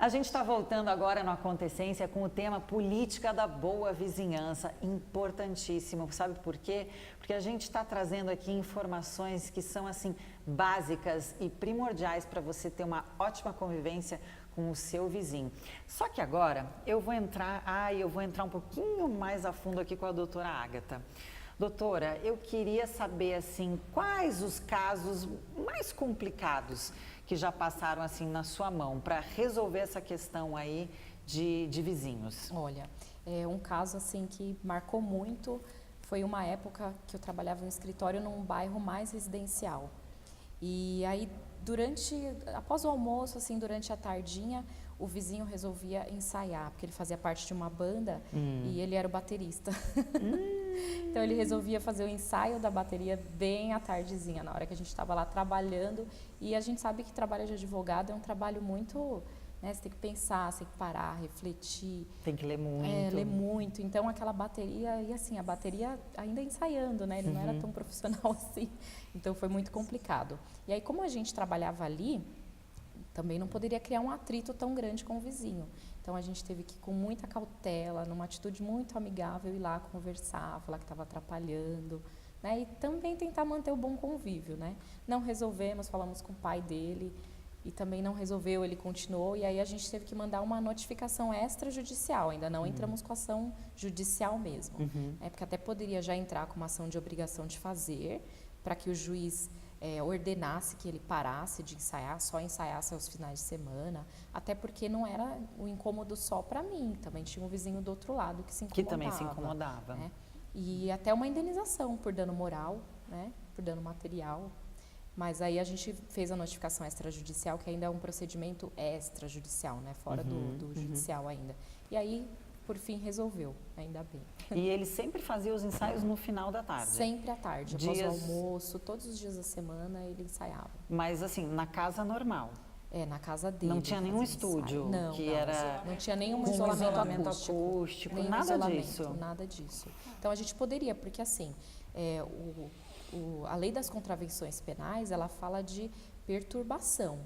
A gente está voltando agora no Acontecência com o tema Política da Boa Vizinhança, importantíssimo. Sabe por quê? Porque a gente está trazendo aqui informações que são assim básicas e primordiais para você ter uma ótima convivência com o seu vizinho. Só que agora eu vou entrar um pouquinho mais a fundo aqui com a doutora Ágata. Doutora, eu queria saber assim, quais os casos mais complicados que já passaram assim na sua mão para resolver essa questão aí de vizinhos? Olha, um caso assim que marcou muito foi uma época que eu trabalhava no escritório num bairro mais residencial. E aí após o almoço, assim, durante a tardinha, o vizinho resolvia ensaiar, porque ele fazia parte de uma banda e ele era o baterista. Então ele resolvia fazer o ensaio da bateria bem à tardezinha, na hora que a gente estava lá trabalhando. E a gente sabe que trabalho de advogado é um trabalho muito, né, você tem que pensar, você tem que parar, refletir. Tem que ler muito. Ler muito. Então aquela bateria, e assim, a bateria ainda ensaiando, né? Ele não era tão profissional assim. Então foi muito complicado. E aí, como a gente trabalhava ali, também não poderia criar um atrito tão grande com o vizinho. Então a gente teve que, com muita cautela, numa atitude muito amigável, ir lá conversar, falar que estava atrapalhando, né? E também tentar manter o bom convívio, né? Não resolvemos, falamos com o pai dele e também não resolveu, ele continuou, e aí a gente teve que mandar uma notificação extrajudicial, ainda não entramos com ação judicial mesmo. Porque até poderia já entrar com uma ação de obrigação de fazer, para que o juiz ordenasse que ele parasse de ensaiar, só ensaiasse aos finais de semana, até porque não era um incômodo só para mim, também tinha um vizinho do outro lado que se incomodava. Que também se incomodava. Né? E até uma indenização por dano moral, né? Por dano material. Mas aí a gente fez a notificação extrajudicial, que ainda é um procedimento extrajudicial, né? Fora do judicial ainda. E aí, por fim, resolveu, ainda bem. E ele sempre fazia os ensaios no final da tarde? Sempre à tarde, após o almoço, todos os dias da semana ele ensaiava. Mas assim, na casa normal? Na casa dele. Não tinha nenhum estúdio? Não tinha nenhum isolamento acústico, nenhum nada isolamento, disso? Nada disso. Então a gente poderia, porque assim, a lei das contravenções penais, ela fala de perturbação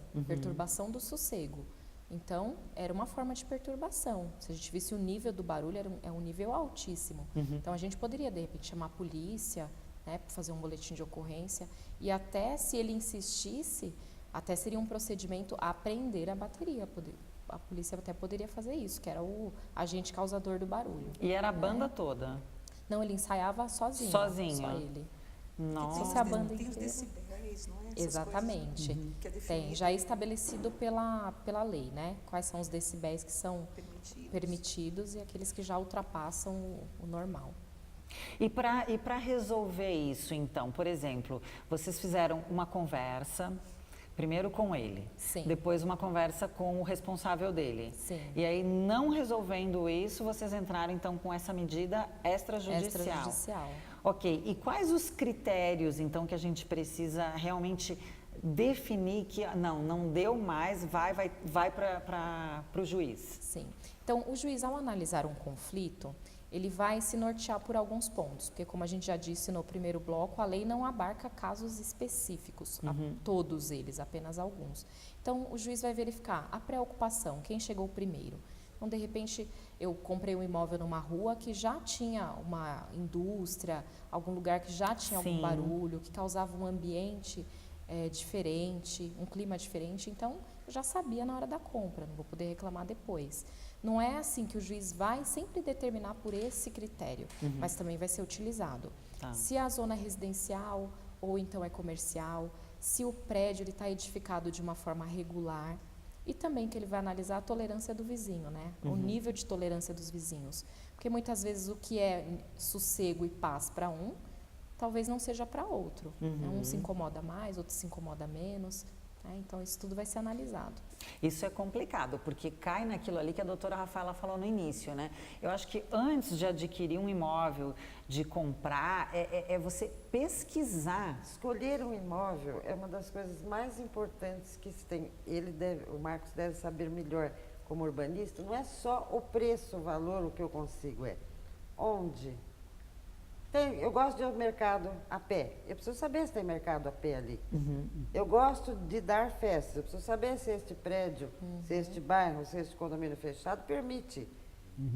do sossego. Então, era uma forma de perturbação. Se a gente visse o nível do barulho, é um nível altíssimo. Então, a gente poderia, de repente, chamar a polícia, né, para fazer um boletim de ocorrência, e até, se ele insistisse, até seria um procedimento a apreender a bateria. A polícia até poderia fazer isso, que era o agente causador do barulho. E era a banda toda? Não, ele ensaiava sozinho. Sozinho? Só ele. Nossa. A banda tem os decibéis, não é? Exatamente. Que é Tem, já é estabelecido pela lei, né? Quais são os decibéis que são permitidos e aqueles que já ultrapassam o normal. E para resolver isso, então, por exemplo, vocês fizeram uma conversa, primeiro com ele, Sim. Depois uma conversa com o responsável dele. Sim. E aí, não resolvendo isso, vocês entraram então com essa medida extrajudicial. Extrajudicial. Ok, e quais os critérios então que a gente precisa realmente definir que não deu mais, vai para o juiz? Sim. Então, o juiz, ao analisar um conflito, ele vai se nortear por alguns pontos, porque, como a gente já disse no primeiro bloco, a lei não abarca casos específicos, todos eles, apenas alguns. Então, o juiz vai verificar a preocupação, quem chegou primeiro. Então, de repente, eu comprei um imóvel numa rua que já tinha uma indústria, algum lugar que já tinha algum barulho, que causava um ambiente diferente, um clima diferente. Então, eu já sabia na hora da compra, não vou poder reclamar depois. Não é assim que o juiz vai sempre determinar por esse critério, mas também vai ser utilizado. Tá. Se a zona é residencial ou então é comercial, se o prédio está edificado de uma forma regular, e também que ele vai analisar a tolerância do vizinho, né? O nível de tolerância dos vizinhos. Porque muitas vezes o que é sossego e paz para um, talvez não seja para outro. Um se incomoda mais, outro se incomoda menos. Então, isso tudo vai ser analisado. Isso é complicado, porque cai naquilo ali que a doutora Rafaela falou no início, né? Eu acho que antes de adquirir um imóvel, de comprar, é você pesquisar. Escolher um imóvel é uma das coisas mais importantes que se tem. O Marcos deve saber melhor como urbanista, não é só o preço, o valor, o que eu consigo, onde Eu gosto de ir ao mercado a pé. Eu preciso saber se tem mercado a pé ali. Eu gosto de dar festas. Eu preciso saber se este prédio, se este bairro, se este condomínio fechado permite.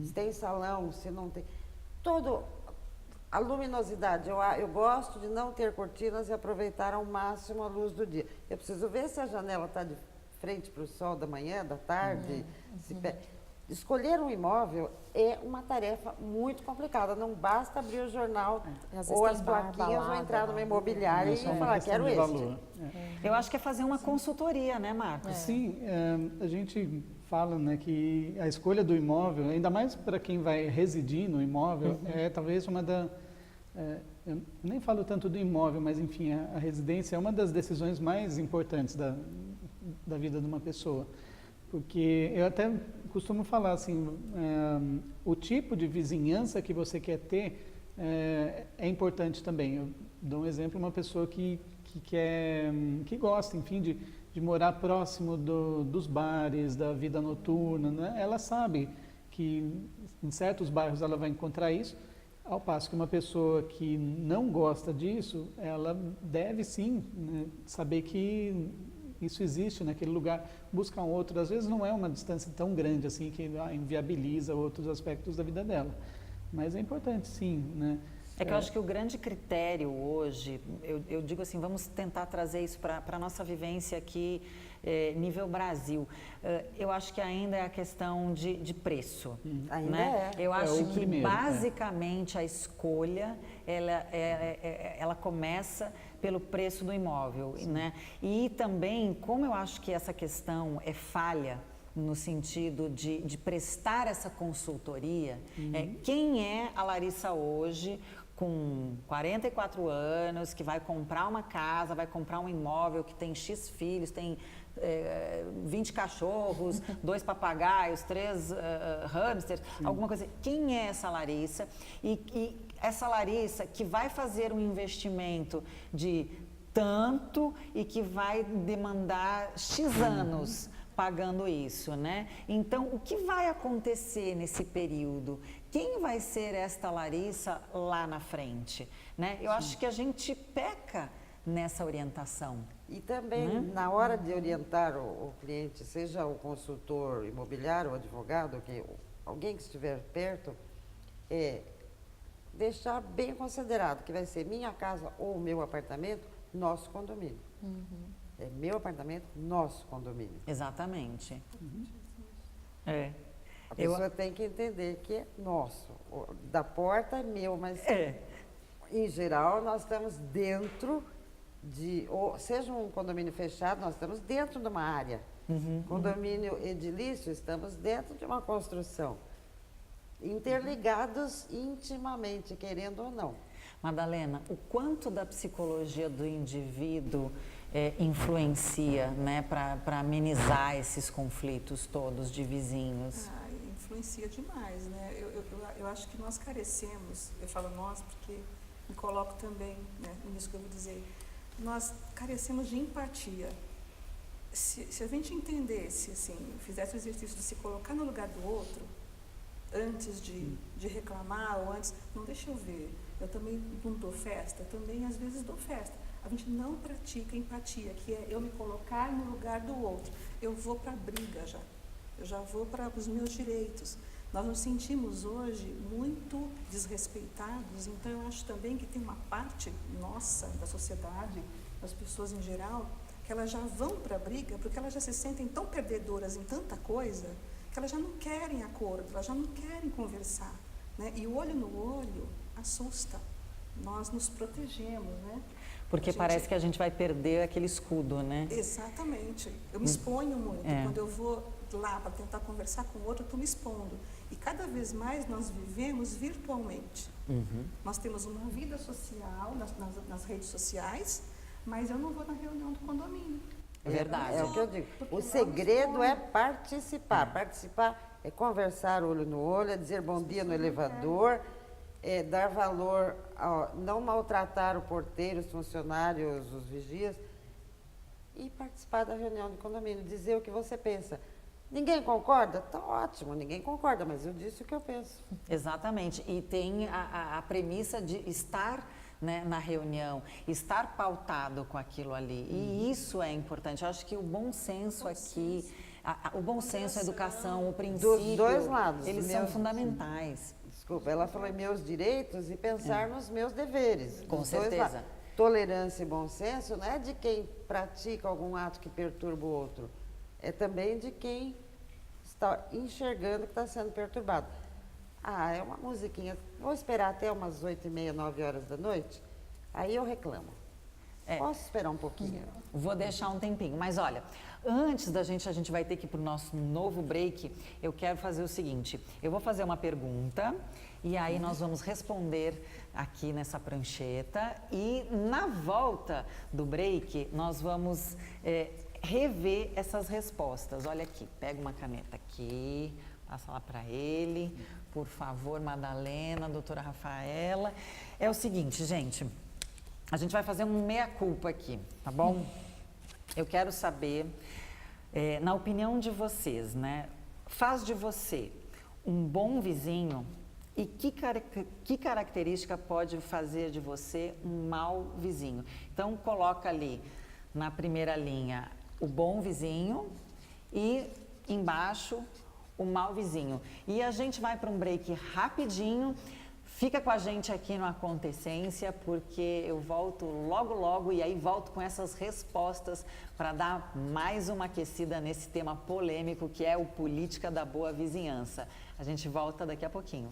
Se tem salão, se não tem. A luminosidade. Eu gosto de não ter cortinas e aproveitar ao máximo a luz do dia. Eu preciso ver se a janela está de frente para o sol da manhã, da tarde. Escolher um imóvel é uma tarefa muito complicada. Não basta abrir o jornal ou as plaquinhas ou entrar numa imobiliária e falar, quero este. Eu acho que é fazer uma consultoria, né, Marcos? Sim, a gente fala, né, que a escolha do imóvel, ainda mais para quem vai residir no imóvel, é talvez uma eu nem falo tanto do imóvel, mas enfim, a residência é uma das decisões mais importantes da vida de uma pessoa. Porque eu até costumo falar assim, o tipo de vizinhança que você quer ter é importante também. Eu dou um exemplo, uma pessoa que gosta, enfim, de morar próximo dos bares, da vida noturna, né? Ela sabe que em certos bairros ela vai encontrar isso, ao passo que uma pessoa que não gosta disso, ela deve sim, né, saber que isso existe naquele lugar, buscar um outro. Às vezes não é uma distância tão grande assim que inviabiliza outros aspectos da vida dela. Mas é importante sim, né? É que eu acho que o grande critério hoje, eu digo assim, vamos tentar trazer isso para a nossa vivência aqui, nível Brasil. Eu acho que ainda é a questão de preço. Ainda né? Eu acho que primeiro, basicamente a escolha, ela começa pelo preço do imóvel. Né? E também, como eu acho que essa questão é falha, no sentido de prestar essa consultoria, quem é a Larissa hoje, com 44 anos, que vai comprar uma casa, vai comprar um imóvel que tem X filhos, tem 20 cachorros, 2 papagaios, 3 hamsters, alguma coisa. Quem é essa Larissa? E essa Larissa que vai fazer um investimento de tanto e que vai demandar X anos pagando isso, né? Então, o que vai acontecer nesse período? Quem vai ser esta Larissa lá na frente? Né? Eu acho que a gente peca nessa orientação. E também, na hora de orientar o cliente, seja o consultor imobiliário, o advogado, alguém que estiver perto, deixar bem considerado que vai ser minha casa ou meu apartamento, nosso condomínio. É meu apartamento, nosso condomínio. Exatamente. A pessoa tem que entender que é nosso. Da porta é meu, mas em geral nós estamos dentro seja um condomínio fechado, nós estamos dentro de uma área. Condomínio edilício, estamos dentro de uma construção. Interligados intimamente, querendo ou não. Madalena, o quanto da psicologia do indivíduo influencia, né, para amenizar esses conflitos todos de vizinhos? Influencia demais, né? Eu acho que nós carecemos, eu falo nós porque me coloco também, né, nisso que eu vou dizer, nós carecemos de empatia. Se a gente entendesse, assim, fizesse o exercício de se colocar no lugar do outro, antes de reclamar ou antes, não, deixa eu ver, eu também não dou festa, também às vezes dou festa. A gente não pratica empatia, que é eu me colocar no lugar do outro. Eu vou para a briga já, eu já vou para os meus direitos. Nós nos sentimos hoje muito desrespeitados, então eu acho também que tem uma parte nossa, da sociedade, das pessoas em geral, que elas já vão para a briga porque elas já se sentem tão perdedoras em tanta coisa que elas já não querem acordo, elas já não querem conversar. Né? E o olho no olho assusta, nós nos protegemos, né? Porque parece que a gente vai perder aquele escudo, né? Exatamente. Eu me exponho muito. Quando eu vou lá para tentar conversar com o outro, eu estou me expondo. E cada vez mais nós vivemos virtualmente. Nós temos uma vida social nas redes sociais, mas eu não vou na reunião do condomínio. É verdade. É o que eu digo. O segredo é participar. Participar é conversar olho no olho, é dizer bom dia no elevador, é dar valor, não maltratar o porteiro, os funcionários, os vigias, e participar da reunião de condomínio, dizer o que você pensa. Ninguém concorda? Tá ótimo, ninguém concorda, mas eu disse o que eu penso. Exatamente. E tem a premissa de estar, né, na reunião, estar pautado com aquilo ali. E isso é importante. Eu acho que o bom senso aqui, o bom senso, a educação, o princípio, Dos dois lados. eles são fundamentais. Desculpa, ela falou em meus direitos e pensar nos meus deveres. Com dos dois certeza. lados. Tolerância e bom senso não é de quem pratica algum ato que perturba o outro, é também de quem está enxergando que está sendo perturbado. Ah, é uma musiquinha, vou esperar até umas 8h30, 9 horas da noite, aí eu reclamo. Posso esperar um pouquinho? Vou deixar um tempinho, mas olha, antes a gente vai ter que ir para o nosso novo break, eu quero fazer o seguinte, eu vou fazer uma pergunta e aí nós vamos responder aqui nessa prancheta e na volta do break nós vamos rever essas respostas. Olha aqui, pega uma caneta aqui, passa lá para ele, por favor, Madalena, doutora Rafaela. É o seguinte, gente, a gente vai fazer um meia-culpa aqui, tá bom? Eu quero saber, na opinião de vocês, né? Faz de você um bom vizinho e que característica pode fazer de você um mau vizinho? Então, coloca ali na primeira linha o bom vizinho e embaixo o mau vizinho. E a gente vai para um break rapidinho. Fica com a gente aqui no Acontecência, porque eu volto logo, logo e aí volto com essas respostas para dar mais uma aquecida nesse tema polêmico que é o Política da Boa Vizinhança. A gente volta daqui a pouquinho.